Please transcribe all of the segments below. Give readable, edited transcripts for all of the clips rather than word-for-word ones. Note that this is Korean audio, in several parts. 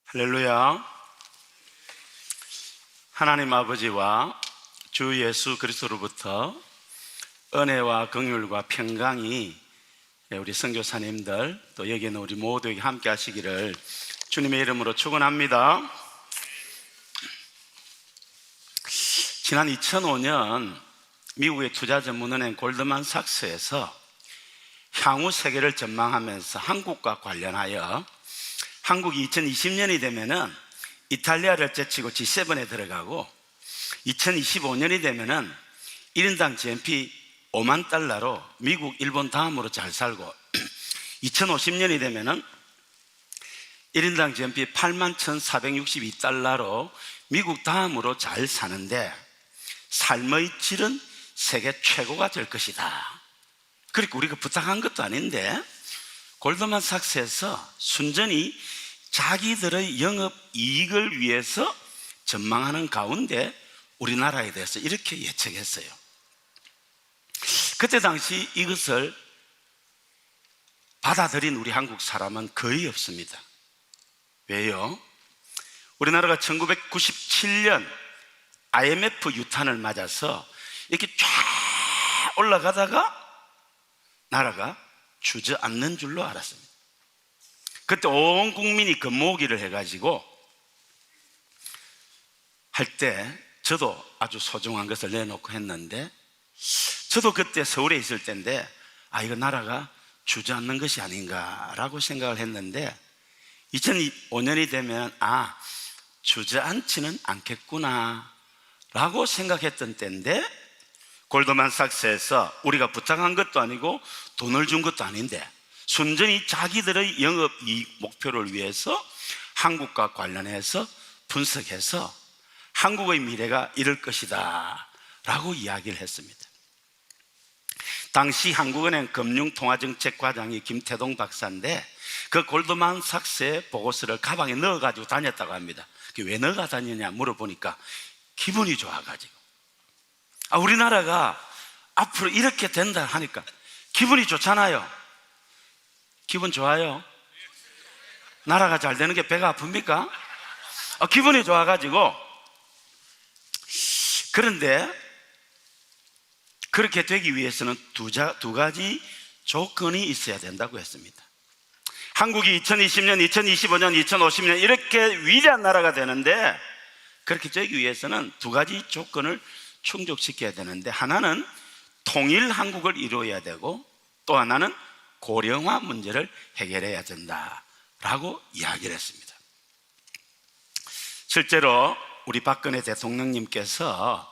할렐루야. 하나님 아버지와 주 예수 그리스도로부터 은혜와 긍휼과 평강이 우리 선교사님들 또 여기 있는 우리 모두에게 함께 하시기를 주님의 이름으로 축원합니다. 지난 2005년 미국의 투자전문은행 골드만삭스에서 향후 세계를 전망하면서 한국과 관련하여 한국이 2020년이 되면은 이탈리아를 제치고 G7에 들어가고 2025년이 되면은 1인당 GNP 5만 달러로 미국, 일본 다음으로 잘 살고 2050년이 되면은 1인당 GNP 8만 1,462달러로 미국 다음으로 잘 사는데 삶의 질은 세계 최고가 될 것이다. 그러니까 우리가 부탁한 것도 아닌데 골드만삭스에서 순전히 자기들의 영업 이익을 위해서 전망하는 가운데 우리나라에 대해서 이렇게 예측했어요. 그때 당시 이것을 받아들인 우리 한국 사람은 거의 없습니다. 왜요? 우리나라가 1997년 IMF 유탄을 맞아서 이렇게 쫙 올라가다가 나라가 주저앉는 줄로 알았습니다. 그때 온 국민이 금모으기를 해가지고 할 때 저도 아주 소중한 것을 내놓고 했는데, 저도 그때 서울에 있을 때인데 이거 나라가 주저앉는 것이 아닌가라고 생각을 했는데 2005년이 되면 주저앉지는 않겠구나 라고 생각했던 때인데, 골드만삭스에서 우리가 부탁한 것도 아니고 돈을 준 것도 아닌데 순전히 자기들의 영업이익 목표를 위해서 한국과 관련해서 분석해서 한국의 미래가 이럴 것이다 라고 이야기를 했습니다. 당시 한국은행 금융통화정책과장이 김태동 박사인데 그 골드만삭스의 보고서를 가방에 넣어가지고 다녔다고 합니다. 왜 넣어가 다니냐 물어보니까 기분이 좋아가지고 우리나라가 앞으로 이렇게 된다 하니까 기분이 좋잖아요. 기분 좋아요? 나라가 잘 되는 게 배가 아픕니까? 기분이 좋아가지고. 그런데 그렇게 되기 위해서는 두 가지 조건이 있어야 된다고 했습니다. 한국이 2020년, 2025년, 2050년 이렇게 위대한 나라가 되는데 그렇게 되기 위해서는 두 가지 조건을 충족시켜야 되는데, 하나는 통일 한국을 이루어야 되고 또 하나는 고령화 문제를 해결해야 된다라고 이야기를 했습니다. 실제로 우리 박근혜 대통령님께서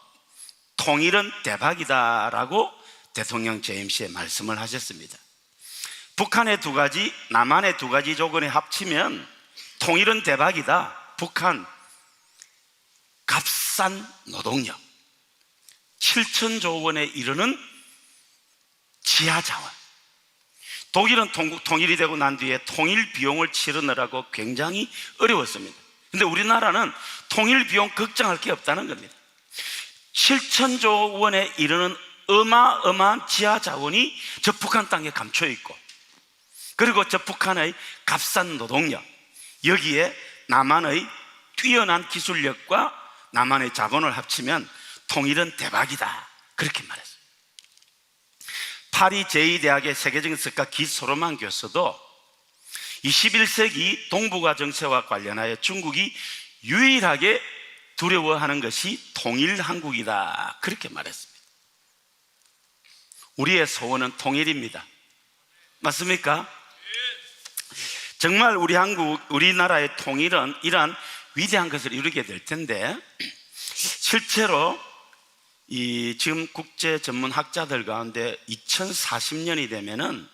통일은 대박이다라고 대통령 재임시에 말씀을 하셨습니다. 북한의 두 가지, 남한의 두 가지 조건에 합치면 통일은 대박이다. 북한 값싼 노동력 7천조 원에 이르는 지하자원, 독일은 통일이 되고 난 뒤에 통일 비용을 치르느라고 굉장히 어려웠습니다. 근데 우리나라는 통일 비용 걱정할 게 없다는 겁니다. 7천조 원에 이르는 어마어마한 지하자원이 저 북한 땅에 감춰 있고, 그리고 저 북한의 값싼 노동력, 여기에 남한의 뛰어난 기술력과 남한의 자본을 합치면 통일은 대박이다 그렇게 말했어요. 파리 제2대학의 세계적인 석가 기소로만 교수도 21세기 동북아 정세와 관련하여 중국이 유일하게 두려워하는 것이 통일 한국이다 그렇게 말했습니다. 우리의 소원은 통일입니다. 맞습니까? 정말 우리나라의 통일은 이러한 위대한 것을 이루게 될 텐데, 실제로 지금 국제 전문 학자들 가운데 2040년이 되면은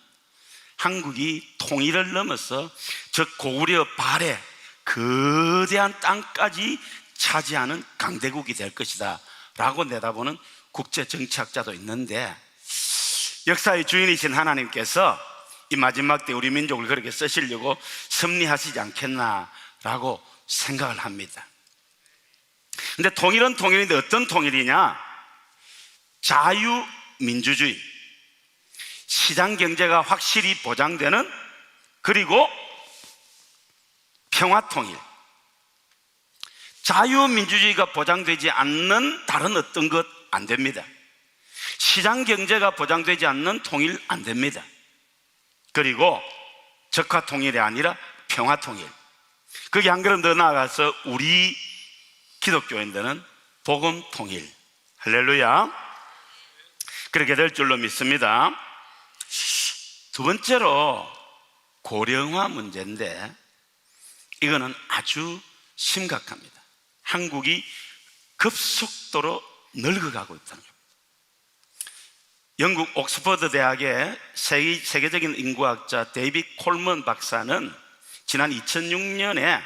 한국이 통일을 넘어서 저 고구려 발해 거대한 땅까지 차지하는 강대국이 될 것이다 라고 내다보는 국제 정치학자도 있는데, 역사의 주인이신 하나님께서 이 마지막 때 우리 민족을 그렇게 쓰시려고 섭리하시지 않겠나라고 생각을 합니다. 근데 통일은 통일인데 어떤 통일이냐? 자유민주주의, 시장경제가 확실히 보장되는, 그리고 평화통일, 자유민주주의가 보장되지 않는 다른 어떤 것 안 됩니다. 시장 경제가 보장되지 않는 통일 안 됩니다. 그리고 적화 통일이 아니라 평화 통일. 거기 한 걸음 더 나아가서 우리 기독교인들은 복음 통일. 할렐루야. 그렇게 될 줄로 믿습니다. 두 번째로 고령화 문제인데, 이거는 아주 심각합니다. 한국이 급속도로 늙어가고 있다는 겁니다. 영국 옥스퍼드 대학의 세계적인 인구학자 데이빗 콜먼 박사는 지난 2006년에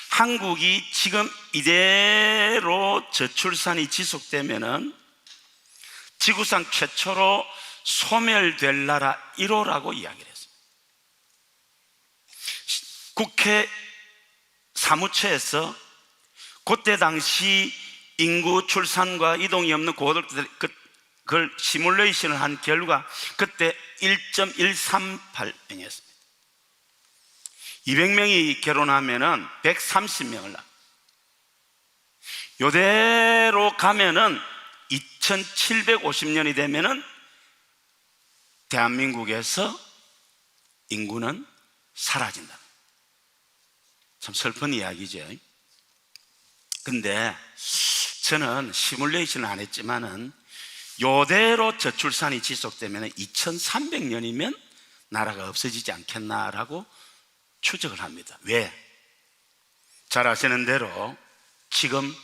한국이 지금 이대로 저출산이 지속되면은 지구상 최초로 소멸될 나라 1호라고 이야기를 했습니다. 국회 사무처에서 그때 당시 인구 출산과 이동이 없는 그걸 시뮬레이션을 한 결과 그때 1.138명이었습니다. 200명이 결혼하면은 130명을 낳고, 요대로 가면은 2750년이 되면은 대한민국에서 인구는 사라진다. 참 슬픈 이야기죠. 근데 저는 시뮬레이션을 안 했지만은 요대로 저출산이 지속되면 2300년이면 나라가 없어지지 않겠나라고 추적을 합니다. 왜? 잘 아시는 대로 지금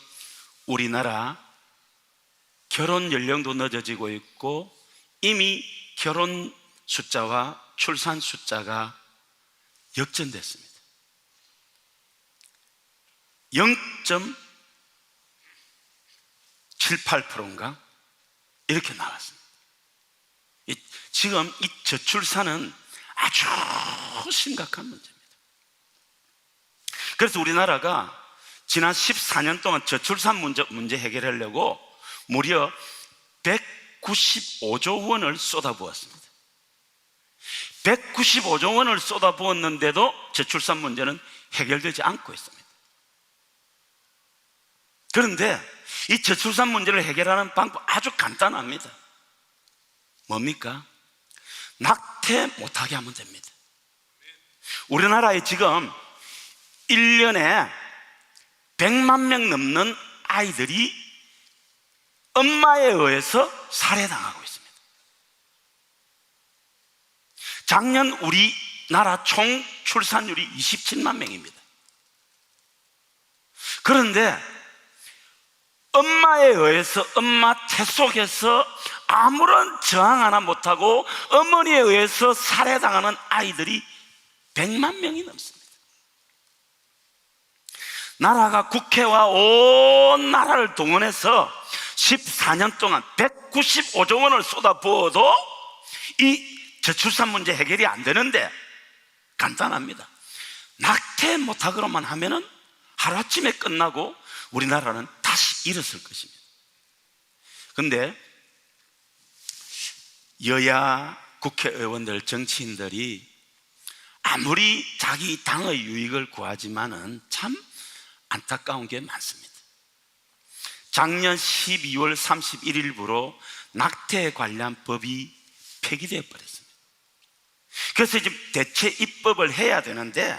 우리나라 결혼 연령도 늦어지고 있고 이미 결혼 숫자와 출산 숫자가 역전됐습니다. 0.78%인가? 이렇게 나왔습니다. 지금 이 저출산은 아주 심각한 문제입니다. 그래서 우리나라가 지난 14년 동안 저출산 문제 해결하려고 무려 195조 원을 쏟아부었습니다. 195조 원을 쏟아부었는데도 저출산 문제는 해결되지 않고 있습니다. 그런데 이 저출산 문제를 해결하는 방법 아주 간단합니다. 뭡니까? 낙태 못하게 하면 됩니다. 우리나라에 지금 1년에 100만 명 넘는 아이들이 엄마에 의해서 살해당하고 있습니다. 작년 우리나라 총 출산율이 27만 명입니다. 그런데 엄마에 의해서, 엄마 태 속에서 아무런 저항 하나 못하고 어머니에 의해서 살해당하는 아이들이 100만 명이 넘습니다. 나라가 국회와 온 나라를 동원해서 14년 동안 195조 원을 쏟아부어도 이 저출산 문제 해결이 안 되는데, 간단합니다. 낙태 못하기로만 하면은 하루아침에 끝나고 우리나라는 다시 일어설 것입니다. 그런데 여야 국회의원들, 정치인들이 아무리 자기 당의 유익을 구하지만은 참 안타까운 게 많습니다. 작년 12월 31일부로 낙태에 관련 법이 폐기되어 버렸습니다. 그래서 지금 대체 입법을 해야 되는데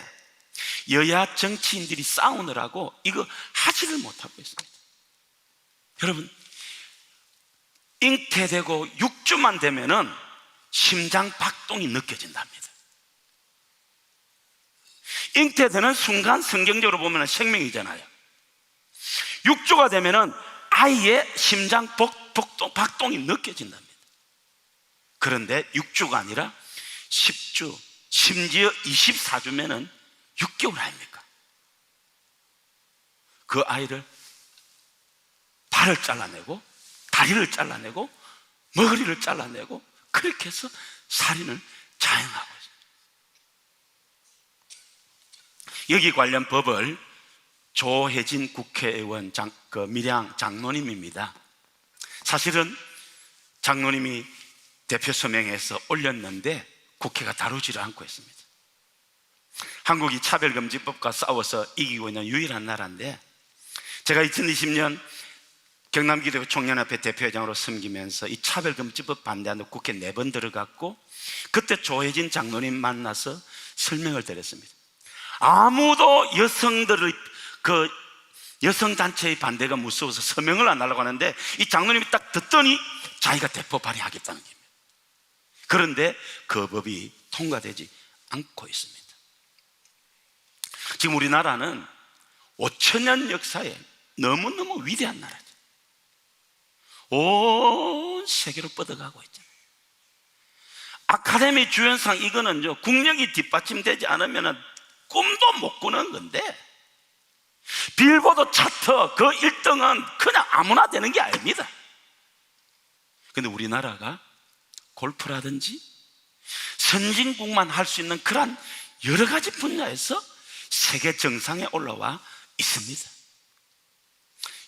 여야 정치인들이 싸우느라고 이거 하지를 못하고 있습니다. 여러분, 잉태되고 6주만 되면은 심장 박동이 느껴진답니다. 잉태되는 순간 성경적으로 보면 생명이잖아요. 6주가 되면은 아이의 심장 박동이 느껴진답니다. 그런데 6주가 아니라 10주, 심지어 24주면은 6개월 아닙니까? 그 아이를 발을 잘라내고 다리를 잘라내고 머리를 잘라내고 그렇게 해서 살인을 자행하고 있습니다. 여기 관련 법을 조혜진 국회의원 밀양 장로님입니다. 사실은 장로님이 대표 서명해서 올렸는데 국회가 다루지를 않고 있습니다. 한국이 차별금지법과 싸워서 이기고 있는 유일한 나라인데, 제가 2020년 경남기독교 총연합회 대표회장으로 섬기면서 이 차별금지법 반대하는 국회 4번 들어갔고, 그때 조혜진 장로님 만나서 설명을 드렸습니다. 아무도 여성단체의 반대가 무서워서 서명을 안 하려고 하는데, 이 장로님이 딱 듣더니 자기가 대포 발휘하겠다는 겁니다. 그런데 그 법이 통과되지 않고 있습니다. 지금 우리나라는 5천년 역사에 너무너무 위대한 나라죠. 온 세계로 뻗어가고 있잖아요. 아카데미 주연상 이거는 국력이 뒷받침되지 않으면 꿈도 못 꾸는 건데, 빌보드 차트 그 1등은 그냥 아무나 되는 게 아닙니다. 근데 우리나라가 골프라든지 선진국만 할 수 있는 그런 여러 가지 분야에서 세계 정상에 올라와 있습니다.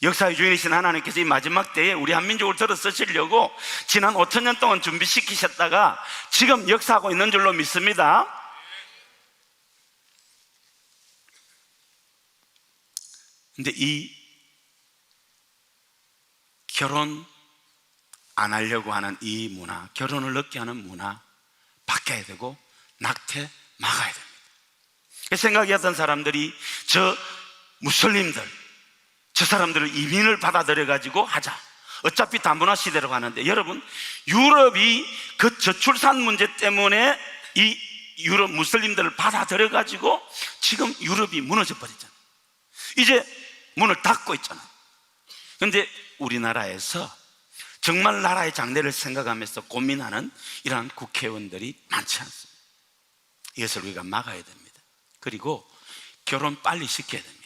역사의 주인이신 하나님께서 이 마지막 때에 우리 한민족을 들어 쓰시려고 지난 5천년 동안 준비시키셨다가 지금 역사하고 있는 줄로 믿습니다. 근데 이 결혼 안 하려고 하는 이 문화, 결혼을 늦게 하는 문화 바뀌어야 되고 낙태 막아야 됩니다. 생각했던 사람들이 저 무슬림들, 저 사람들을 이민을 받아들여 가지고 하자, 어차피 다문화 시대로 가는데, 여러분, 유럽이 그 저출산 문제 때문에 이 유럽 무슬림들을 받아들여 가지고 지금 유럽이 무너져 버리잖아요. 이제 문을 닫고 있잖아요. 그런데 우리나라에서 정말 나라의 장래를 생각하면서 고민하는 이러한 국회의원들이 많지 않습니다. 이것을 우리가 막아야 됩니다. 그리고 결혼 빨리 시켜야 됩니다.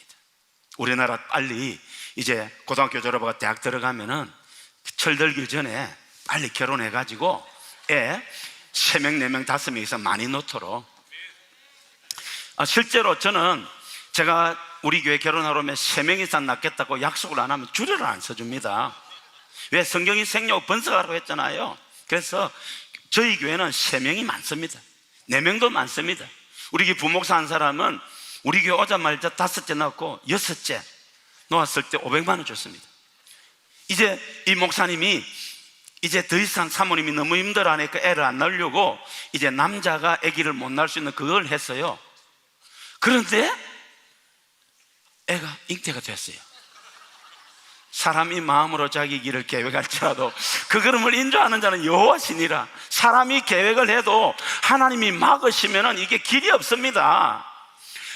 우리나라 빨리 이제 고등학교 졸업하고 대학 들어가면은 철들기 전에 빨리 결혼해가지고 애 3명, 4명, 5명 이상 많이 놓도록. 실제로 저는 제가 우리 교회 결혼하러 오면 3명 이상 낳겠다고 약속을 안 하면 주례를 안 써줍니다. 왜? 성경이 생육 번성하라고 했잖아요. 그래서 저희 교회는 3명이 많습니다. 4명도 많습니다. 우리 교회 부목사 한 사람은 우리 교회 오자마자 5째 낳고 6째 놓았을 때 500만 원 줬습니다. 이제 이 목사님이 이제 더 이상 사모님이 너무 힘들어하니까 애를 안 낳으려고 이제 남자가 아기를 못 낳을 수 있는 그걸 했어요. 그런데 애가 잉태가 됐어요. 사람이 마음으로 자기 길을 계획할지라도 그 걸음을 인도하는 자는 여호와시니라. 사람이 계획을 해도 하나님이 막으시면 이게 길이 없습니다.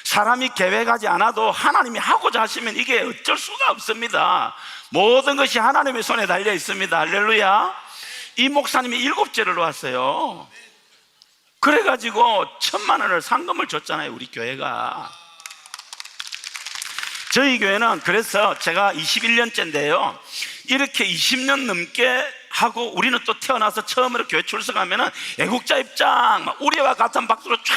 사람이 계획하지 않아도 하나님이 하고자 하시면 이게 어쩔 수가 없습니다. 모든 것이 하나님의 손에 달려 있습니다. 할렐루야. 이 목사님이 7제를 놓았어요. 그래가지고 1,000만 원을 상금을 줬잖아요, 우리 교회가. 저희 교회는 그래서 제가 21년째인데요 이렇게 20년 넘게 하고, 우리는 또 태어나서 처음으로 교회 출석하면은 애국자 입장 막 우리와 같은 박수로 쫙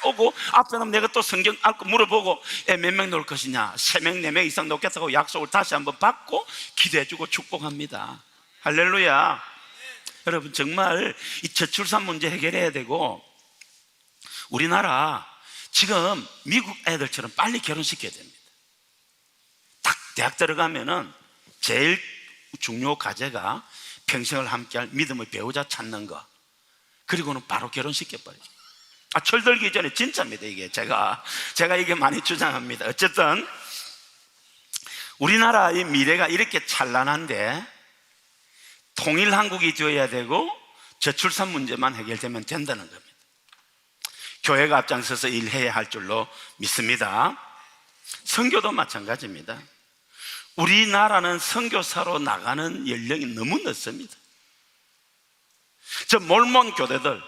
오고, 앞에는 내가 또 성경 읽고 물어보고 몇 명 놓을 것이냐, 3명, 4명 이상 놓겠다고 약속을 다시 한번 받고 기도해주고 축복합니다. 할렐루야. 여러분, 정말 이 저출산 문제 해결해야 되고, 우리나라 지금 미국 애들처럼 빨리 결혼시켜야 됩니다. 딱 대학 들어가면은 제일 중요 과제가 평생을 함께할 믿음의 배우자 찾는 거, 그리고는 바로 결혼시켜버려요. 철들기 전에 진짜입니다. 이게 제가 이게 많이 주장합니다. 어쨌든 우리나라의 미래가 이렇게 찬란한데 통일 한국이 되어야 되고 저출산 문제만 해결되면 된다는 겁니다. 교회가 앞장서서 일해야 할 줄로 믿습니다. 선교도 마찬가지입니다. 우리나라는 선교사로 나가는 연령이 너무 늦습니다. 저 몰몬 교대들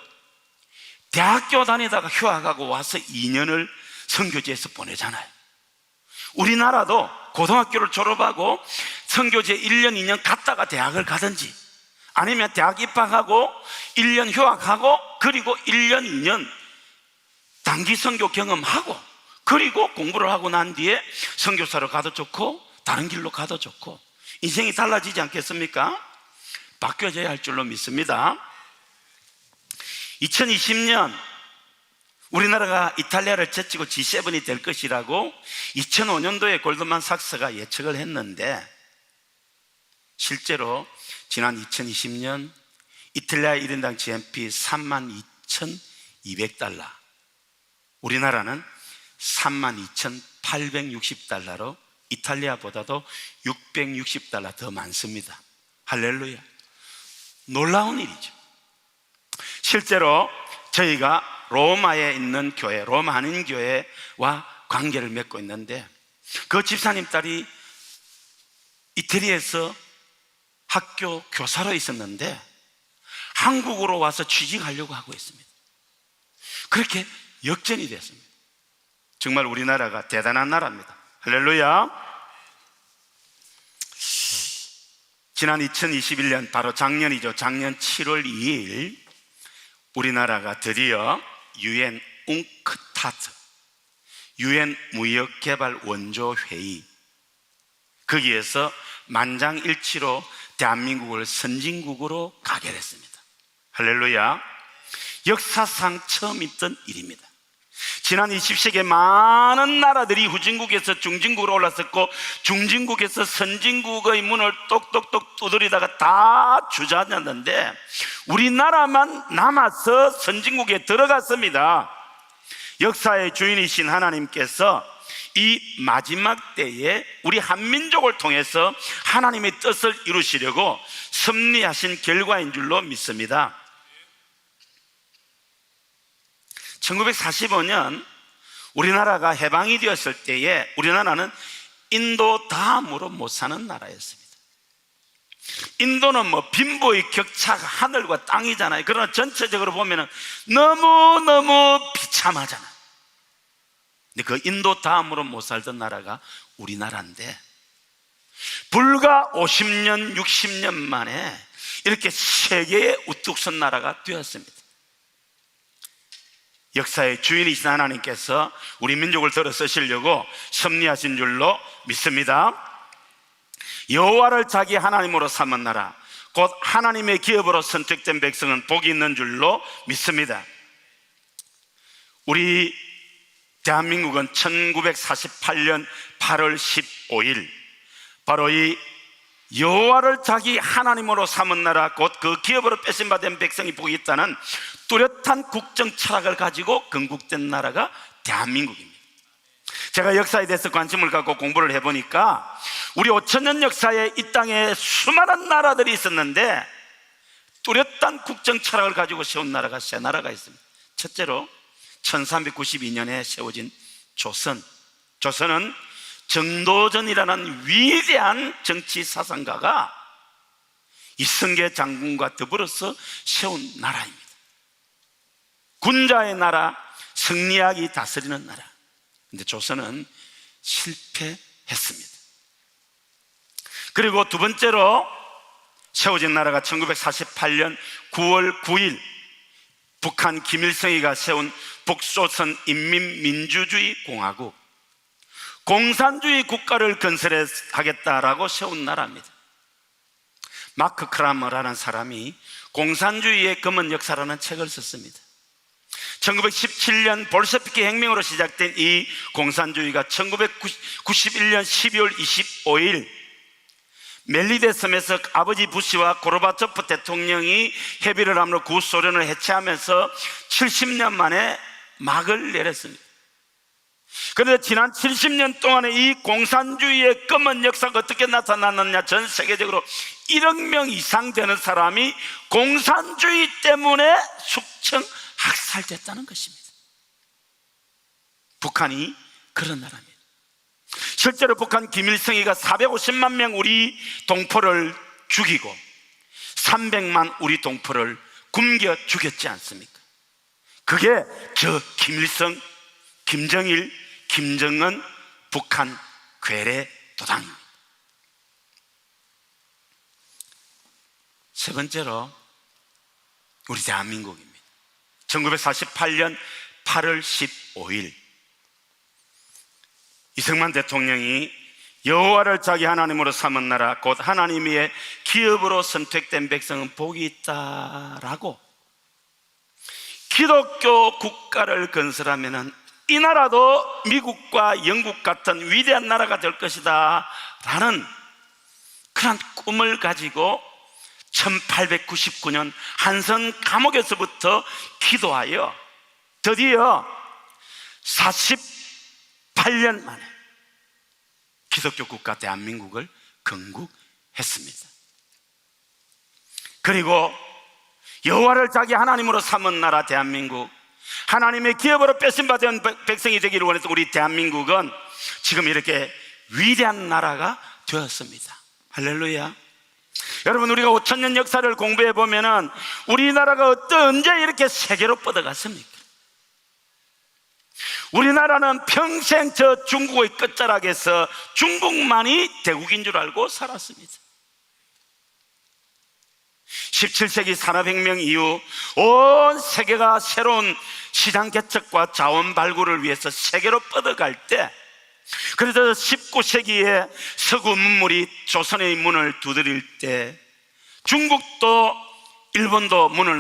대학교 다니다가 휴학하고 와서 2년을 선교지에서 보내잖아요. 우리나라도 고등학교를 졸업하고 선교지에 1년, 2년 갔다가 대학을 가든지, 아니면 대학 입학하고 1년 휴학하고 그리고 1년, 2년 단기 선교 경험하고 그리고 공부를 하고 난 뒤에 선교사로 가도 좋고 다른 길로 가도 좋고, 인생이 달라지지 않겠습니까? 바뀌어져야 할 줄로 믿습니다. 2020년 우리나라가 이탈리아를 제치고 G7이 될 것이라고 2005년도에 골드만삭스가 예측을 했는데, 실제로 지난 2020년 이탈리아 1인당 GNP 32,200달러, 우리나라는 32,860달러로 이탈리아보다도 660달러 더 많습니다. 할렐루야. 놀라운 일이죠. 실제로 저희가 로마에 있는 교회, 로마 한인교회와 관계를 맺고 있는데, 그 집사님 딸이 이태리에서 학교 교사로 있었는데 한국으로 와서 취직하려고 하고 있습니다. 그렇게 역전이 됐습니다. 정말 우리나라가 대단한 나라입니다. 할렐루야. 지난 2021년, 바로 작년이죠. 작년 7월 2일 우리나라가 드디어 UN 웅크타드, UN 무역개발 원조회의, 거기에서 만장일치로 대한민국을 선진국으로 가결했습니다. 할렐루야. 역사상 처음 있던 일입니다. 지난 20세기에 많은 나라들이 후진국에서 중진국으로 올랐었고, 중진국에서 선진국의 문을 똑똑똑 두드리다가 다 주저앉았는데 우리나라만 남아서 선진국에 들어갔습니다. 역사의 주인이신 하나님께서 이 마지막 때에 우리 한민족을 통해서 하나님의 뜻을 이루시려고 섭리하신 결과인 줄로 믿습니다. 1945년 우리나라가 해방이 되었을 때에 우리나라는 인도 다음으로 못 사는 나라였습니다. 인도는 빈부의 격차가 하늘과 땅이잖아요. 그러나 전체적으로 보면 너무너무 비참하잖아요. 근데 그 인도 다음으로 못 살던 나라가 우리나라인데, 불과 50년, 60년 만에 이렇게 세계에 우뚝 선 나라가 되었습니다. 역사의 주인이신 하나님께서 우리 민족을 들어 쓰시려고 섭리하신 줄로 믿습니다. 여호와를 자기 하나님으로 삼은 나라, 곧 하나님의 기업으로 선택된 백성은 복이 있는 줄로 믿습니다. 우리 대한민국은 1948년 8월 15일 바로 이 여호와를 자기 하나님으로 삼은 나라, 곧 그 기업으로 뺏은 바 된 백성이 복이 있다는 뚜렷한 국정 철학을 가지고 건국된 나라가 대한민국입니다. 제가 역사에 대해서 관심을 갖고 공부를 해보니까 우리 5천년 역사에 이 땅에 수많은 나라들이 있었는데 뚜렷한 국정 철학을 가지고 세운 나라가 세 나라가 있습니다. 첫째로 1392년에 세워진 조선. 조선은 정도전이라는 위대한 정치 사상가가 이성계 장군과 더불어서 세운 나라입니다. 군자의 나라, 성리학이 다스리는 나라. 근데 조선은 실패했습니다. 그리고 두 번째로 세워진 나라가 1948년 9월 9일 북한 김일성이가 세운 북조선 인민민주주의 공화국, 공산주의 국가를 건설하겠다라고 세운 나라입니다. 마크 크라머라는 사람이 공산주의의 검은 역사라는 책을 썼습니다. 1917년 볼셰비키 혁명으로 시작된 이 공산주의가 1991년 12월 25일 멜리데 섬에서 아버지 부시와 고르바초프 대통령이 협의를 함으로 구소련을 해체하면서 70년 만에 막을 내렸습니다. 그런데 지난 70년 동안에 이 공산주의의 검은 역사가 어떻게 나타났느냐, 전 세계적으로 1억 명 이상 되는 사람이 공산주의 때문에 숙청 학살됐다는 것입니다. 북한이 그런 나라입니다. 실제로 북한 김일성이가 450만 명 우리 동포를 죽이고 300만 우리 동포를 굶겨 죽였지 않습니까? 그게 저 김일성, 김정일, 김정은 북한 괴뢰 도당입니다. 세 번째로 우리 대한민국입니다. 1948년 8월 15일 이승만 대통령이 여호와를 자기 하나님으로 삼은 나라, 곧 하나님의 기업으로 선택된 백성은 복이 있다라고 기독교 국가를 건설하면은 이 나라도 미국과 영국 같은 위대한 나라가 될 것이다 라는 그런 꿈을 가지고 1899년 한성 감옥에서부터 기도하여 드디어 48년 만에 기독교 국가 대한민국을 건국했습니다. 그리고 여호와를 자기 하나님으로 삼은 나라 대한민국, 하나님의 기업으로 뺏김받은 백성이 되기를 원했던 우리 대한민국은 지금 이렇게 위대한 나라가 되었습니다. 할렐루야. 여러분, 우리가 5000년 역사를 공부해 보면은 우리나라가 언제 이렇게 세계로 뻗어갔습니까? 우리나라는 평생 저 중국의 끝자락에서 중국만이 대국인 줄 알고 살았습니다. 17세기 산업혁명 이후 온 세계가 새로운 시장 개척과 자원 발굴을 위해서 세계로 뻗어갈 때, 그래서 19세기에 서구 문물이 조선의 문을 두드릴 때 중국도 일본도 문을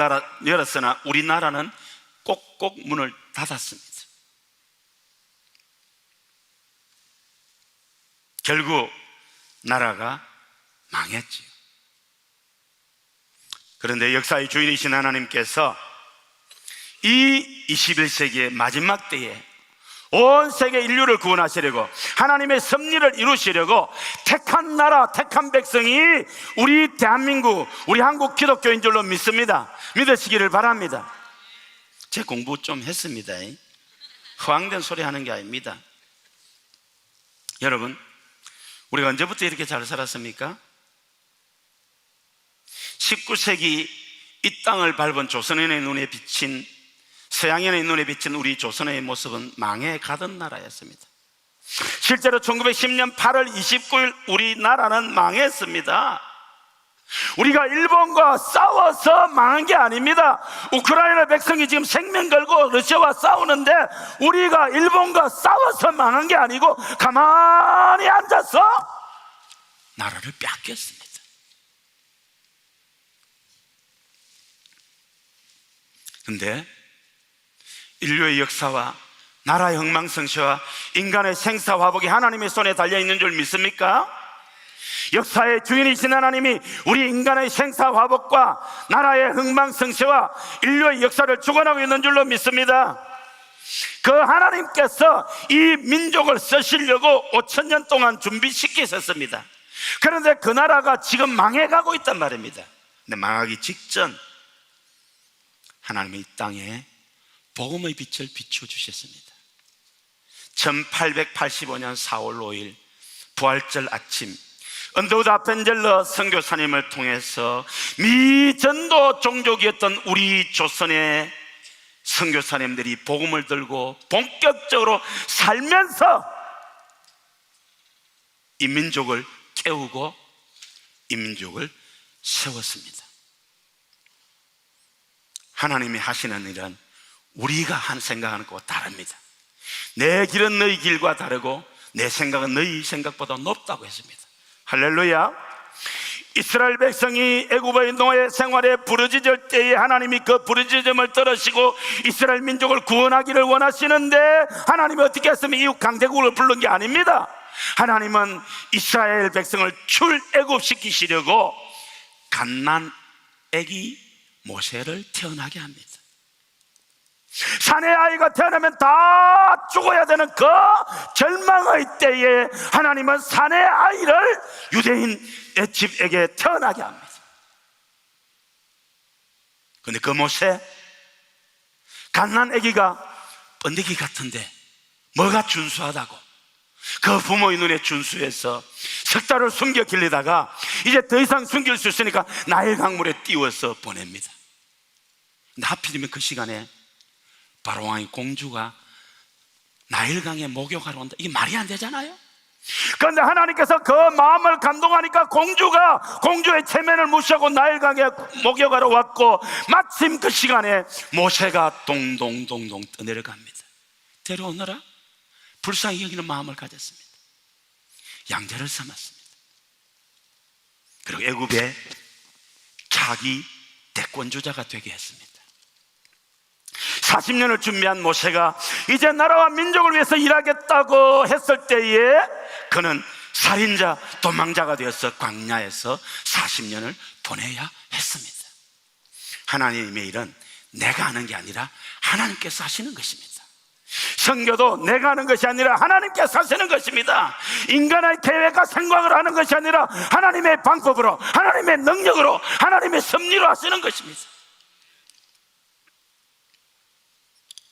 열었으나 우리나라는 꼭꼭 문을 닫았습니다. 결국 나라가 망했지요. 그런데 역사의 주인이신 하나님께서 이 21세기의 마지막 때에 온 세계 인류를 구원하시려고, 하나님의 섭리를 이루시려고 택한 나라, 택한 백성이 우리 대한민국, 우리 한국 기독교인 줄로 믿습니다. 믿으시기를 바랍니다. 제 공부 좀 했습니다. 허황된 소리 하는 게 아닙니다. 여러분, 우리가 언제부터 이렇게 잘 살았습니까? 19세기 이 땅을 밟은 조선인의 눈에 비친, 서양인의 눈에 비친 우리 조선의 모습은 망해가던 나라였습니다. 실제로 1910년 8월 29일 우리나라는 망했습니다. 우리가 일본과 싸워서 망한 게 아닙니다. 우크라이나 백성이 지금 생명 걸고 러시아와 싸우는데 우리가 일본과 싸워서 망한 게 아니고 가만히 앉아서 나라를 뺏겼습니다. 근데 인류의 역사와 나라의 흥망성쇠와 인간의 생사화복이 하나님의 손에 달려있는 줄 믿습니까? 역사의 주인이신 하나님이 우리 인간의 생사화복과 나라의 흥망성쇠와 인류의 역사를 주관하고 있는 줄로 믿습니다. 그 하나님께서 이 민족을 쓰시려고 5000년 동안 준비시키셨습니다. 그런데 그 나라가 지금 망해가고 있단 말입니다. 근데 망하기 직전 하나님이 이 땅에 복음의 빛을 비춰주셨습니다. 1885년 4월 5일 부활절 아침, 언더우드 아펜젤러 선교사님을 통해서 미전도 종족이었던 우리 조선의 선교사님들이 복음을 들고 본격적으로 살면서 이 민족을 깨우고 이 민족을 세웠습니다. 하나님이 하시는 일은 우리가 생각하는 것과 다릅니다. 내 길은 너희 길과 다르고 내 생각은 너희 생각보다 높다고 했습니다. 할렐루야. 이스라엘 백성이 애굽의 노예 생활에 부르짖을 때에 하나님이 그 부르짖음을 들으시고 이스라엘 민족을 구원하기를 원하시는데 하나님이 어떻게 했으면 이웃 강대국을 부른 게 아닙니다. 하나님은 이스라엘 백성을 출애굽시키시려고 갓난 아기 모세를 태어나게 합니다. 산의 아이가 태어나면 다 죽어야 되는 그 절망의 때에 하나님은 산의 아이를 유대인의 집에게 태어나게 합니다. 그런데 그 모세, 갓난 아기가 번데기 같은데 뭐가 준수하다고 그 부모의 눈에 준수해서 석 달을 숨겨 길리다가 이제 더 이상 숨길 수 있으니까 나일 강물에 띄워서 보냅니다. 근데 하필이면 그 시간에 바로왕의 공주가 나일강에 목욕하러 온다. 이게 말이 안 되잖아요. 그런데 하나님께서 그 마음을 감동하니까 공주의 체면을 무시하고 나일강에 목욕하러 왔고 마침 그 시간에 모세가 동동동동 떠내려갑니다. 데려오느라 불쌍히 여기는 마음을 가졌습니다. 양자를 삼았습니다. 그리고 애굽의 자기 대권주자가 되게 했습니다. 40년을 준비한 모세가 이제 나라와 민족을 위해서 일하겠다고 했을 때에 그는 살인자, 도망자가 되어서 광야에서 40년을 보내야 했습니다. 하나님의 일은 내가 하는 게 아니라 하나님께서 하시는 것입니다. 선교도 내가 하는 것이 아니라 하나님께서 하시는 것입니다. 인간의 계획과 생각을 하는 것이 아니라 하나님의 방법으로, 하나님의 능력으로, 하나님의 섭리로 하시는 것입니다.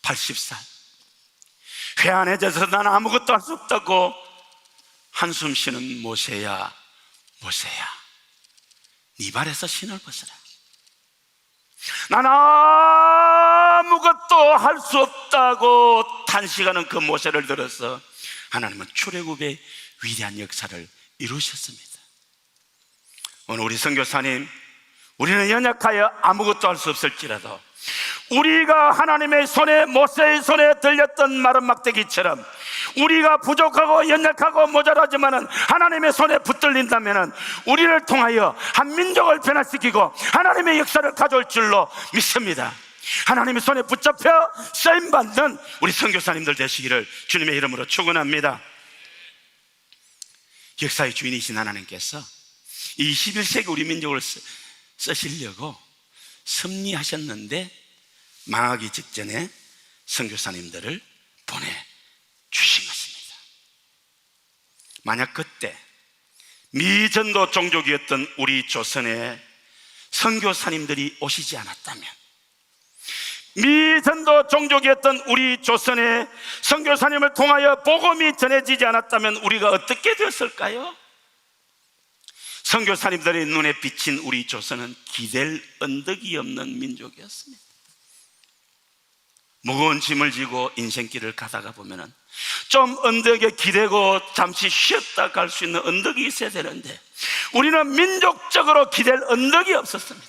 80살 회한해져서 나는 아무것도 할 수 없다고 한숨 쉬는 모세야, 모세야, 네 발에서 신을 벗어라. 난 아무것도 할 수 없다고 탄식하는 그 모세를 들어서 하나님은 출애굽의 위대한 역사를 이루셨습니다. 오늘 우리 선교사님, 우리는 연약하여 아무것도 할 수 없을지라도 우리가 하나님의 손에, 모세의 손에 들렸던 마른 막대기처럼 우리가 부족하고 연약하고 모자라지만은 하나님의 손에 붙들린다면은 우리를 통하여 한 민족을 변화시키고 하나님의 역사를 가져올 줄로 믿습니다. 하나님의 손에 붙잡혀 쓰임받는 우리 선교사님들 되시기를 주님의 이름으로 축원합니다. 역사의 주인이신 하나님께서 21세기 우리 민족을 쓰시려고 섭리하셨는데 망하기 직전에 선교사님들을 보내주신 것입니다. 만약 그때 미전도 종족이었던 우리 조선에 선교사님들이 오시지 않았다면, 미전도 종족이었던 우리 조선에 선교사님을 통하여 복음이 전해지지 않았다면 우리가 어떻게 되었을까요? 선교사님들의 눈에 비친 우리 조선은 기댈 언덕이 없는 민족이었습니다. 무거운 짐을 지고 인생길을 가다가 보면은 좀 언덕에 기대고 잠시 쉬었다 갈 수 있는 언덕이 있어야 되는데 우리는 민족적으로 기댈 언덕이 없었습니다.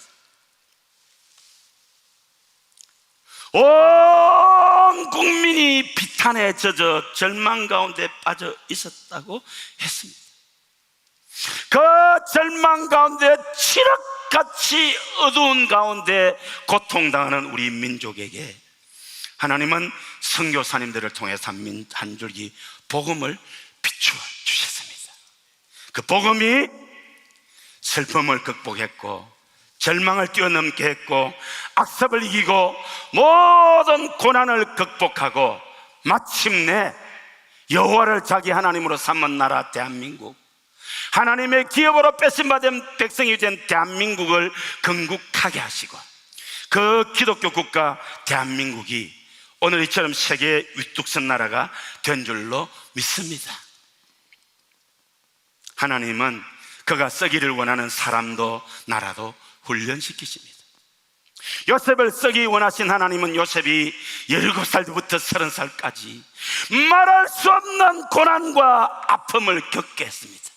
온 국민이 비탄에 젖어 절망 가운데 빠져 있었다고 했습니다. 그 절망 가운데 칠흑같이 어두운 가운데 고통당하는 우리 민족에게 하나님은 선교사님들을 통해서 한 줄기 복음을 비추어 주셨습니다. 그 복음이 슬픔을 극복했고 절망을 뛰어넘게 했고 악습을 이기고 모든 고난을 극복하고 마침내 여호와를 자기 하나님으로 삼은 나라 대한민국, 하나님의 기업으로 뺏임받은 백성이 된 대한민국을 건국하게 하시고 그 기독교 국가 대한민국이 오늘 이처럼 세계 위뚝선 나라가 된 줄로 믿습니다. 하나님은 그가 쓰기를 원하는 사람도 나라도 훈련시키십니다. 요셉을 쓰기 원하신 하나님은 요셉이 17살부터 30살까지 말할 수 없는 고난과 아픔을 겪게 했습니다.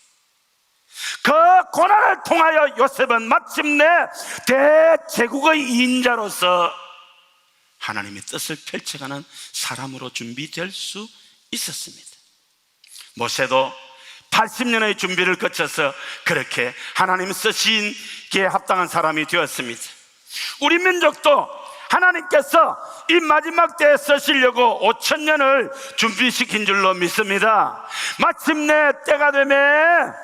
그 고난을 통하여 요셉은 마침내 대제국의 인자로서 하나님의 뜻을 펼쳐가는 사람으로 준비될 수 있었습니다. 모세도 80년의 준비를 거쳐서 그렇게 하나님 쓰시기에 합당한 사람이 되었습니다. 우리 민족도 하나님께서 이 마지막 때에 쓰시려고 5000년을 준비시킨 줄로 믿습니다. 마침내 때가 되면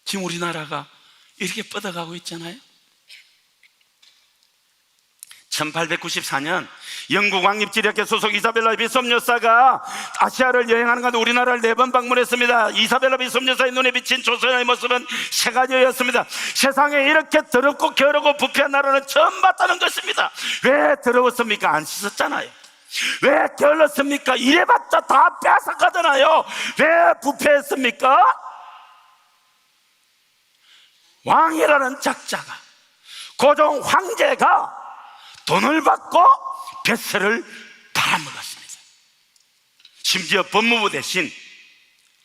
지금 우리나라가 이렇게 뻗어가고 있잖아요. 1894년 영국 왕립지력회 소속 이사벨라 비숍 여사가 아시아를 여행하는 가운데 우리나라를 4번 방문했습니다. 이사벨라 비숍 여사의 눈에 비친 조선의 모습은 3가지였습니다. 세상에 이렇게 더럽고 게으르고 부패한 나라는 처음 봤다는 것입니다. 왜 더러웠습니까? 안 씻었잖아요. 왜 게을렀습니까? 이래봤자 다 뺏어가잖아요. 왜 부패했습니까? 왕이라는 작자가, 고종 황제가 돈을 받고 뱃세를 팔아먹었습니다. 심지어 법무부 대신,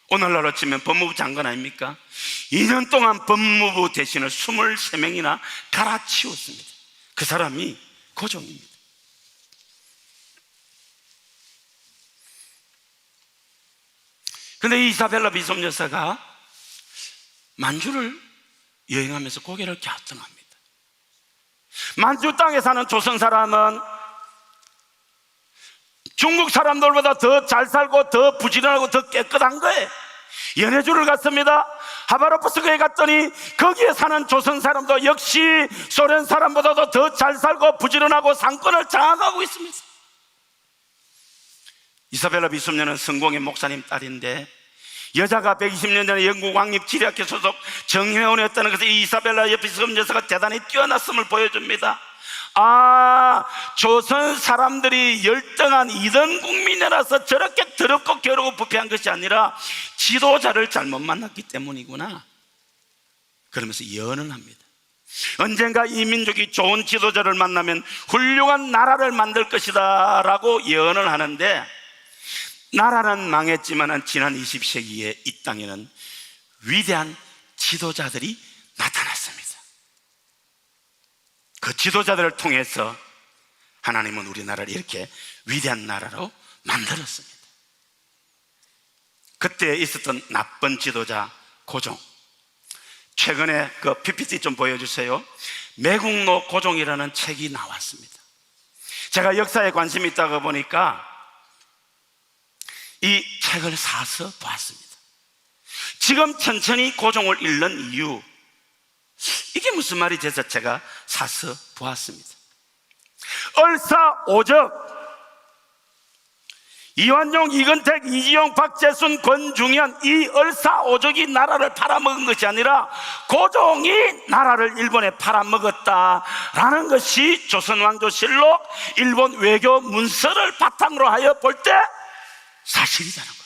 오늘날로 치면 법무부 장관 아닙니까? 2년 동안 법무부 대신을 23명이나 갈아치웠습니다. 그 사람이 고종입니다. 그런데 이사벨라 비숍 여사가 만주를 여행하면서 고개를 갸우뚱합니다. 만주 땅에 사는 조선 사람은 중국 사람들보다 더 잘 살고 더 부지런하고 더 깨끗한 거예요. 연해주를 갔습니다. 하바롭스크에 갔더니 거기에 사는 조선 사람도 역시 소련 사람보다도 더 잘 살고 부지런하고 상권을 장악하고 있습니다. 이사벨라 비숍녀는 성공의 목사님 딸인데 여자가 120년 전에 영국 왕립 지리학교 소속 정회원이었다는 것을 이 이사벨라 비숍 여사가 대단히 뛰어났음을 보여줍니다. 조선 사람들이 열등한 이던 국민이라서 저렇게 더럽고 괴롭고 부패한 것이 아니라 지도자를 잘못 만났기 때문이구나, 그러면서 예언을 합니다. 언젠가 이 민족이 좋은 지도자를 만나면 훌륭한 나라를 만들 것이다 라고 예언을 하는데, 나라는 망했지만 지난 20세기에 이 땅에는 위대한 지도자들이 나타났습니다. 그 지도자들을 통해서 하나님은 우리나라를 이렇게 위대한 나라로 만들었습니다. 그때 있었던 나쁜 지도자 고종, 최근에 그 PPT 좀 보여주세요. 매국노 고종이라는 책이 나왔습니다. 제가 역사에 관심이 있다가 보니까 이 책을 사서 보았습니다. 지금 천천히 고종을 읽는 이유, 이게 무슨 말이지 해서 제가 사서 보았습니다. 얼사오적, 이완용, 이근택, 이지용, 박재순, 권중현, 이 얼사오적이 나라를 팔아먹은 것이 아니라 고종이 나라를 일본에 팔아먹었다라는 것이 조선왕조실록 일본 외교 문서를 바탕으로 하여 볼 때 사실이라는 거예요.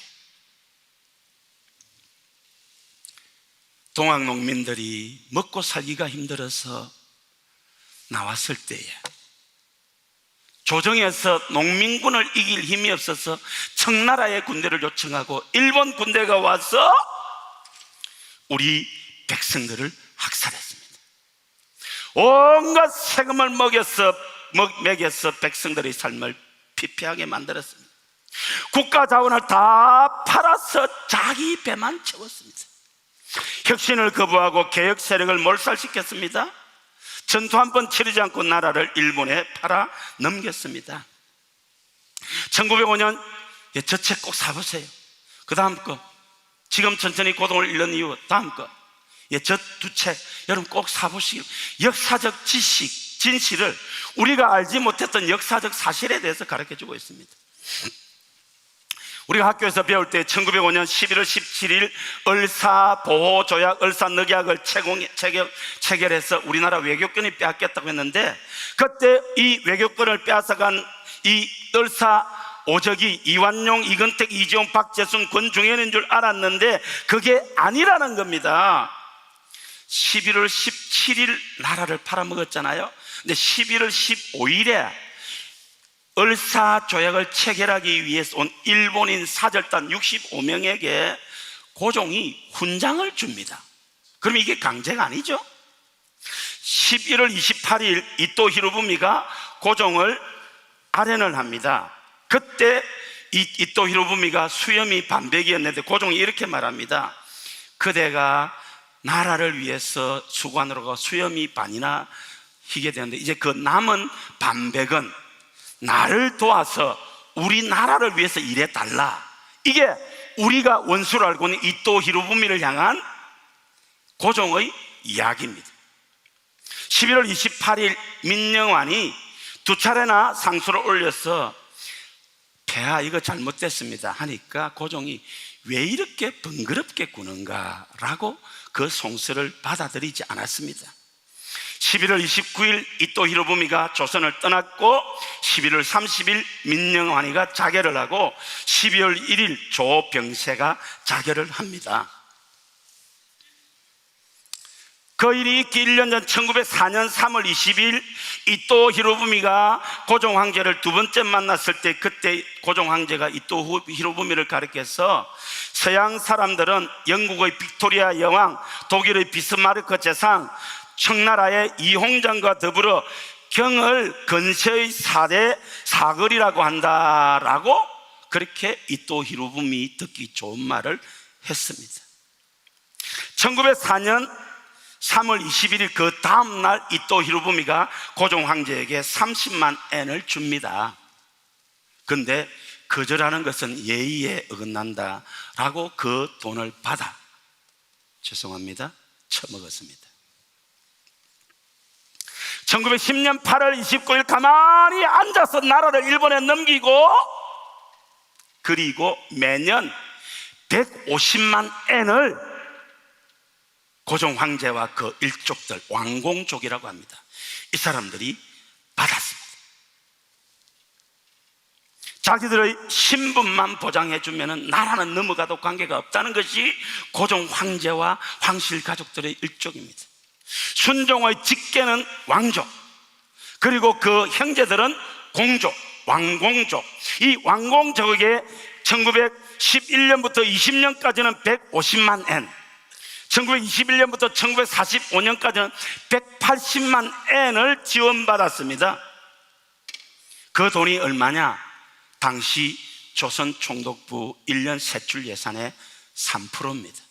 동학 농민들이 먹고 살기가 힘들어서 나왔을 때에 조정에서 농민군을 이길 힘이 없어서 청나라의 군대를 요청하고 일본 군대가 와서 우리 백성들을 학살했습니다. 온갖 세금을 먹여서 백성들의 삶을 피폐하게 만들었습니다. 국가 자원을 다 팔아서 자기 배만 채웠습니다. 혁신을 거부하고 개혁 세력을 몰살시켰습니다. 전투 한 번 치르지 않고 나라를 일본에 팔아 넘겼습니다. 1905년, 저 책 꼭 사보세요. 그 다음 거, 지금 천천히 고동을 읽는 이유, 다음 거, 저 두 책 여러분 꼭 사보시고, 역사적 지식, 진실을 우리가 알지 못했던 역사적 사실에 대해서 가르쳐주고 있습니다. 우리가 학교에서 배울 때 1905년 11월 17일 을사보호조약, 을사늑약을 체결해서 우리나라 외교권이 빼앗겼다고 했는데, 그때 이 외교권을 빼앗아간 이 을사오적이 이완용, 이근택, 이지용, 박재순, 권중현인 줄 알았는데 그게 아니라는 겁니다. 11월 17일 나라를 팔아먹었잖아요. 근데 11월 15일에 을사조약을 체결하기 위해서 온 일본인 사절단 65명에게 고종이 훈장을 줍니다. 그럼 이게 강제가 아니죠? 11월 28일 이토 히로부미가 고종을 아련을 합니다. 그때 이토 히로부미가 수염이 반백이었는데 고종이 이렇게 말합니다. 그대가 나라를 위해서 수관으로 가 수염이 반이나 희게 되는데 이제 그 남은 반백은 나를 도와서 우리나라를 위해서 일해달라. 이게 우리가 원수로 알고 있는 이토 히로부미를 향한 고종의 이야기입니다. 11월 28일 민영환이 두 차례나 상소를 올려서 폐하 이거 잘못됐습니다 하니까 고종이 왜 이렇게 번거롭게 구는가 라고 그 송수를 받아들이지 않았습니다. 11월 29일 이토 히로부미가 조선을 떠났고 11월 30일 민영환이가 자결을 하고 12월 1일 조병세가 자결을 합니다. 그 일이 있기 1년 전 1904년 3월 20일 이토 히로부미가 고종 황제를 두 번째 만났을 때, 그때 고종 황제가 이토 히로부미를 가리켜서 서양 사람들은 영국의 빅토리아 여왕, 독일의 비스마르크 제상, 청나라의 이홍장과 더불어 경을 건세의 4대 사거리라고 한다라고 그렇게 이토 히로부미 듣기 좋은 말을 했습니다. 1904년 3월 21일 그 다음날 이토 히로부미가 고종 황제에게 30만 엔을 줍니다. 근데 거절하는 것은 예의에 어긋난다 라고 그 돈을 받아, 죄송합니다, 처먹었습니다. 1910년 8월 29일 가만히 앉아서 나라를 일본에 넘기고, 그리고 매년 150만 엔을 고종 황제와 그 일족들, 왕공족이라고 합니다, 이 사람들이 받았습니다. 자기들의 신분만 보장해주면 나라는 넘어가도 관계가 없다는 것이 고종 황제와 황실 가족들의 일족입니다. 순종의 직계는 왕족, 그리고 그 형제들은 공족, 왕공족. 이 왕공족에게 1911년부터 20년까지는 150만 엔, 1921년부터 1945년까지는 180만 엔을 지원받았습니다. 그 돈이 얼마냐? 당시 조선 총독부 1년 세출 예산의 3%입니다.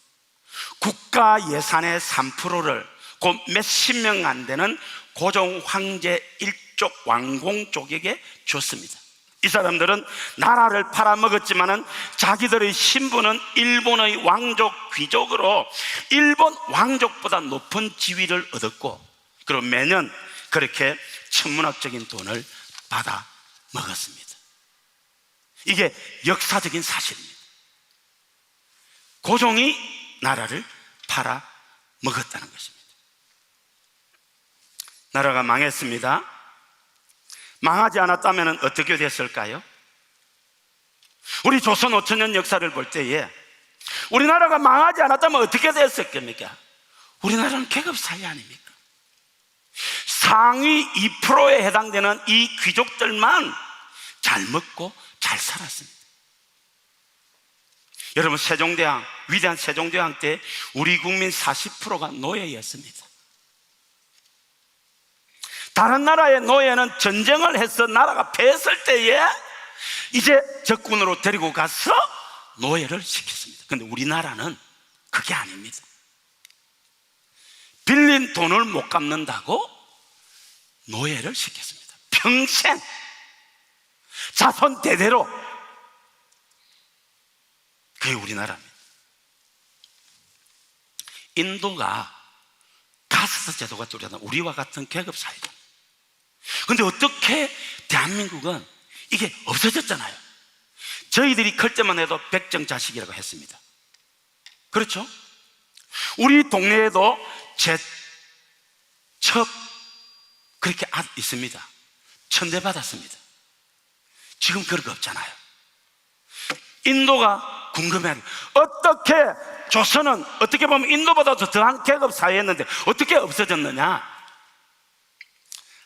국가 예산의 3%를 곧 몇십 명 안 되는 고종 황제 일족 왕공족에게 줬습니다. 이 사람들은 나라를 팔아먹었지만은 자기들의 신분은 일본의 왕족 귀족으로 일본 왕족보다 높은 지위를 얻었고, 그리고 매년 그렇게 천문학적인 돈을 받아 먹었습니다. 이게 역사적인 사실입니다. 고종이 나라를 팔아 먹었다는 것입니다. 나라가 망했습니다. 망하지 않았다면 어떻게 됐을까요? 우리 조선 5천년 역사를 볼 때에 우리나라가 망하지 않았다면 어떻게 됐을 겁니까? 우리나라는 계급사회 아닙니까? 상위 2%에 해당되는 이 귀족들만 잘 먹고 잘 살았습니다. 여러분, 세종대왕, 위대한 세종대왕 때 우리 국민 40%가 노예였습니다. 다른 나라의 노예는 전쟁을 해서 나라가 패했을 때에 이제 적군으로 데리고 가서 노예를 시켰습니다. 그런데 우리나라는 그게 아닙니다. 빌린 돈을 못 갚는다고 노예를 시켰습니다. 평생 자손 대대로. 그게 우리나라입니다. 인도가 카스트 제도가 뚜렷한 우리와 같은 계급 사회다. 그런데 어떻게 대한민국은 이게 없어졌잖아요. 저희들이 클 때만 해도 백정자식이라고 했습니다. 그렇죠? 우리 동네에도 제첩 그렇게 있습니다. 천대받았습니다. 지금 그런 거 없잖아요. 인도가 궁금해요. 어떻게 조선은 어떻게 보면 인도보다 더한 계급 사회였는데 어떻게 없어졌느냐?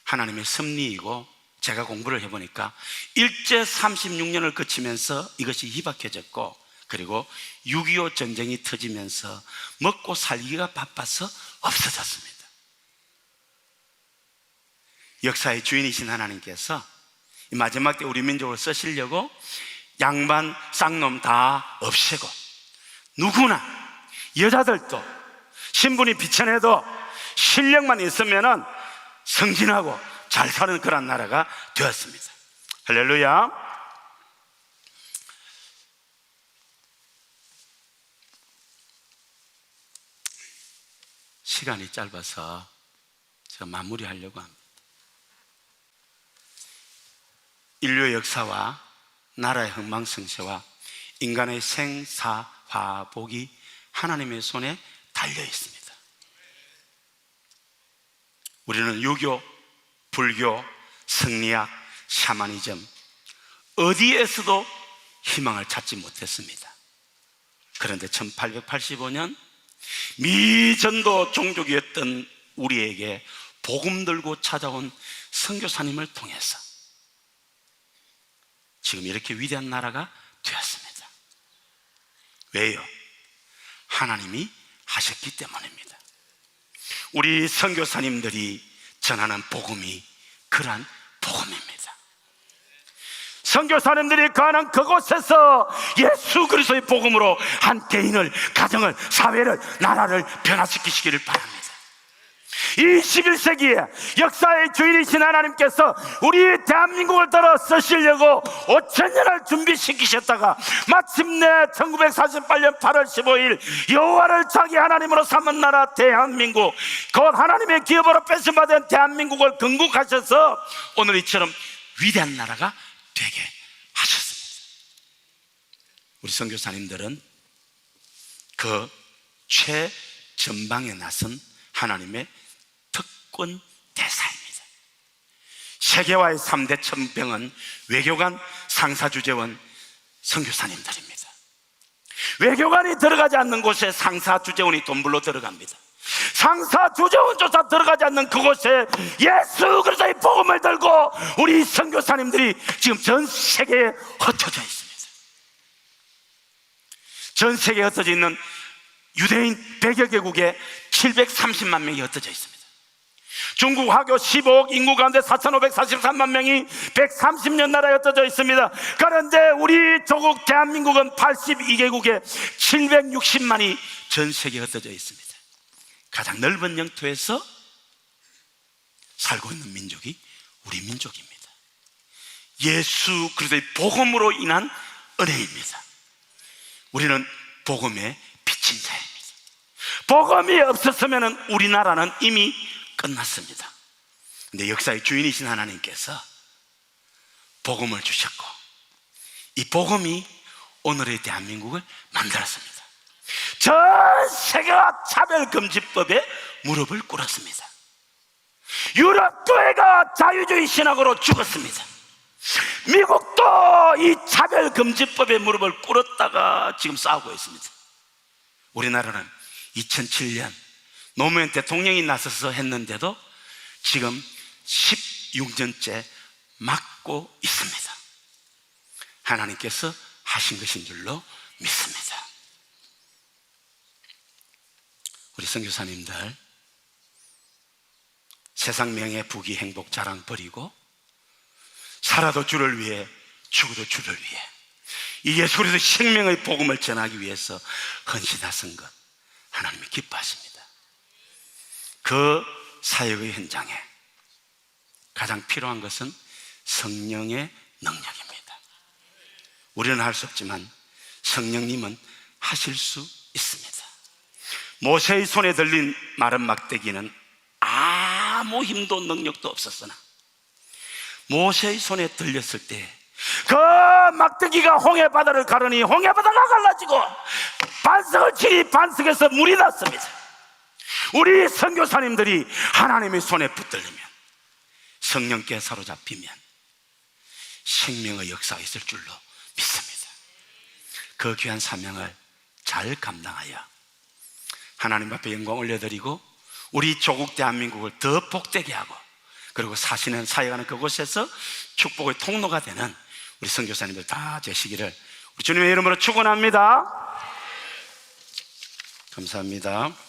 하나님의 섭리이고, 제가 공부를 해보니까 일제 36년을 거치면서 이것이 희박해졌고, 그리고 6.25 전쟁이 터지면서 먹고 살기가 바빠서 없어졌습니다. 역사의 주인이신 하나님께서 마지막 때 우리 민족을 쓰시려고 양반 쌍놈 다 없애고, 누구나 여자들도 신분이 비천해도 실력만 있으면은 성진하고 잘 사는 그런 나라가 되었습니다. 할렐루야. 시간이 짧아서 제가 마무리하려고 합니다. 인류의 역사와 나라의 흥망성쇠와 인간의 생사화복이 하나님의 손에 달려 있습니다. 우리는 유교, 불교, 성리학, 샤머니즘 어디에서도 희망을 찾지 못했습니다. 그런데 1885년 미전도 종족이었던 우리에게 복음 들고 찾아온 선교사님을 통해서 지금 이렇게 위대한 나라가 되었습니다. 왜요? 하나님이 하셨기 때문입니다. 우리 선교사님들이 전하는 복음이 그러한 복음입니다. 선교사님들이 가는 그곳에서 예수 그리스도의 복음으로 한 개인을, 가정을, 사회를, 나라를 변화시키시기를 바랍니다. 21세기에 역사의 주인이신 하나님께서 우리 대한민국을 들어 쓰시려고 5,000년을 준비시키셨다가 마침내 1948년 8월 15일 여호와를 자기 하나님으로 삼은 나라 대한민국, 곧 하나님의 기업으로 뺏어받은 대한민국을 건국하셔서 오늘 이처럼 위대한 나라가 되게 하셨습니다. 우리 선교사님들은 그 최전방에 나선 하나님의 특권 대사입니다. 세계화의 3대 천병은 외교관, 상사주재원, 선교사님들입니다. 외교관이 들어가지 않는 곳에 상사주재원이 돈불로 들어갑니다. 상사주재원조차 들어가지 않는 그곳에 예수 그리스도의 복음을 들고 우리 선교사님들이 지금 전 세계에 흩어져 있습니다. 전 세계에 흩어져 있는 유대인 100여 개국에 730만 명이 흩어져 있습니다. 중국 화교 15억 인구 가운데 4,543만 명이 130년 나라에 흩어져 있습니다. 그런데 우리 조국 대한민국은 82개국에 760만이 전 세계에 흩어져 있습니다. 가장 넓은 영토에서 살고 있는 민족이 우리 민족입니다. 예수 그리스도의 복음으로 인한 은혜입니다. 우리는 복음의 빚진 자입니다. 복음이 없었으면 우리나라는 이미 끝났습니다. 근데 역사의 주인이신 하나님께서 복음을 주셨고 이 복음이 오늘의 대한민국을 만들었습니다. 전 세계가 차별금지법에 무릎을 꿇었습니다. 유럽 교회가 자유주의 신학으로 죽었습니다. 미국도 이 차별금지법에 무릎을 꿇었다가 지금 싸우고 있습니다. 우리나라는 2007년 노무현 대통령이 나서서 했는데도 지금 16년째 막고 있습니다. 하나님께서 하신 것인 줄로 믿습니다. 우리 선교사님들, 세상 명예 부귀 행복 자랑 버리고 살아도 주를 위해 죽어도 주를 위해 이 예수 그리스도의 생명의 복음을 전하기 위해서 헌신하신 것 하나님이 기뻐하십니다. 그 사역의 현장에 가장 필요한 것은 성령의 능력입니다. 우리는 할 수 없지만 성령님은 하실 수 있습니다. 모세의 손에 들린 마른 막대기는 아무 힘도 능력도 없었으나 모세의 손에 들렸을 때 그 막대기가 홍해바다를 가르니 홍해바다가 갈라지고 반석을 치니 반석에서 물이 났습니다. 우리 선교사님들이 하나님의 손에 붙들리면, 성령께 사로잡히면 생명의 역사가 있을 줄로 믿습니다. 그 귀한 사명을 잘 감당하여 하나님 앞에 영광 올려드리고 우리 조국 대한민국을 더 복되게 하고 그리고 사시는 사역하는 그곳에서 축복의 통로가 되는 우리 선교사님들 다 되시기를 우리 주님의 이름으로 축원합니다. 감사합니다.